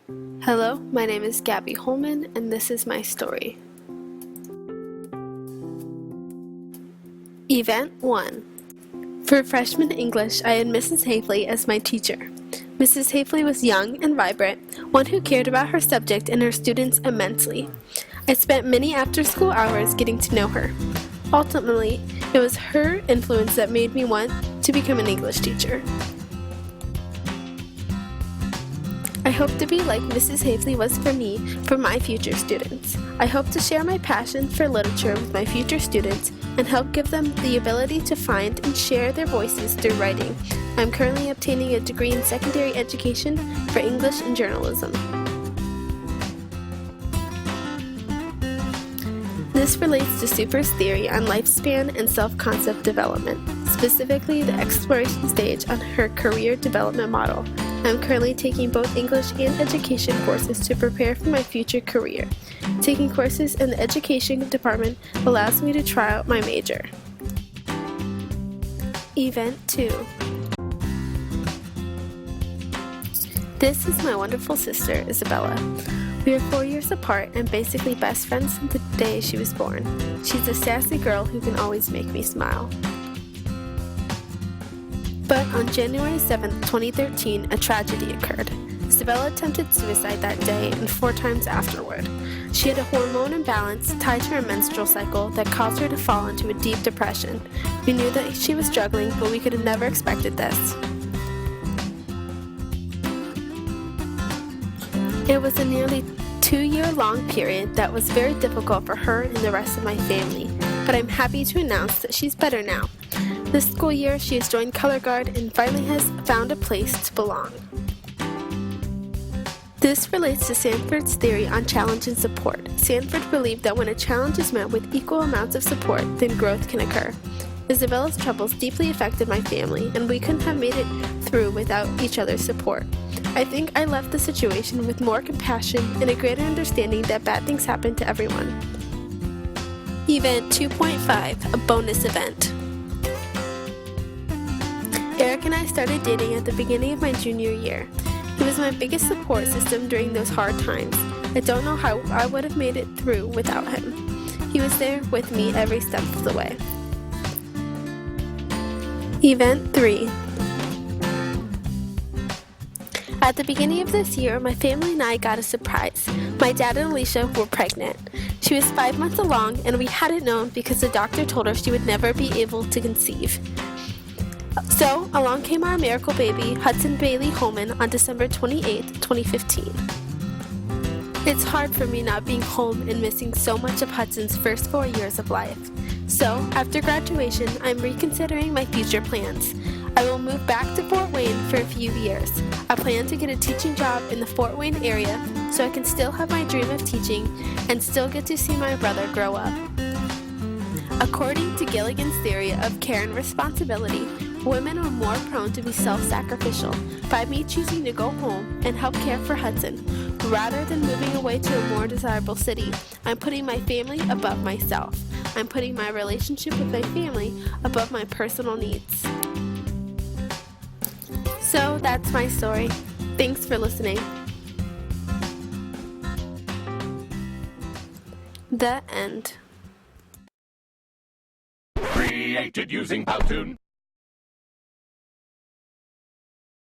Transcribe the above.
Hello, my name is Gabby Holman, and this is my story. Event 1. For freshman English, I had Mrs. Hafley as my teacher. Mrs. Hafley was young and vibrant, one who cared about her subject and her students immensely. I spent many after-school hours getting to know her. Ultimately, it was her influence that made me want to become an English teacher. I hope to be like Mrs. Hafley was for me, for my future students. I hope to share my passion for literature with my future students and help give them the ability to find and share their voices through writing. I'm currently obtaining a degree in secondary education for English and journalism. This relates to Super's theory on lifespan and self-concept development, specifically the exploration stage on her career development model. I'm currently taking both English and education courses to prepare for my future career. Taking courses in the education department allows me to try out my major. Event 2. This is my wonderful sister, Isabella. We are 4 years apart and basically best friends since the day she was born. She's a sassy girl who can always make me smile. But on January 7, 2013, a tragedy occurred. Isabella attempted suicide that day and 4 times afterward. She had a hormone imbalance tied to her menstrual cycle that caused her to fall into a deep depression. We knew that she was struggling, but we could have never expected this. It was a nearly 2-year-long period that was very difficult for her and the rest of my family, but I'm happy to announce that she's better now. This school year, she has joined Color Guard and finally has found a place to belong. This relates to Sanford's theory on challenge and support. Sanford believed that when a challenge is met with equal amounts of support, then growth can occur. Isabella's troubles deeply affected my family, and we couldn't have made it through without each other's support. I think I left the situation with more compassion and a greater understanding that bad things happen to everyone. Event 2.5, a bonus event. Eric and I started dating at the beginning of my junior year. He was my biggest support system during those hard times. I don't know how I would have made it through without him. He was there with me every step of the way. Event 3. At the beginning of this year, my family and I got a surprise. My dad and Alicia were pregnant. She was 5 months along, and we hadn't known because the doctor told her she would never be able to conceive. So, along came our miracle baby, Hudson Bailey Holman, on December 28, 2015. It's hard for me not being home and missing so much of Hudson's first 4 years of life. So, after graduation, I'm reconsidering my future plans. I will move back to Fort Wayne for a few years. I plan to get a teaching job in the Fort Wayne area so I can still have my dream of teaching and still get to see my brother grow up. According to Gilligan's theory of care and responsibility, women are more prone to be self-sacrificial. By me choosing to go home and help care for Hudson, rather than moving away to a more desirable city, I'm putting my family above myself. I'm putting my relationship with my family above my personal needs. So that's my story. Thanks for listening. The end. Created using Powtoon.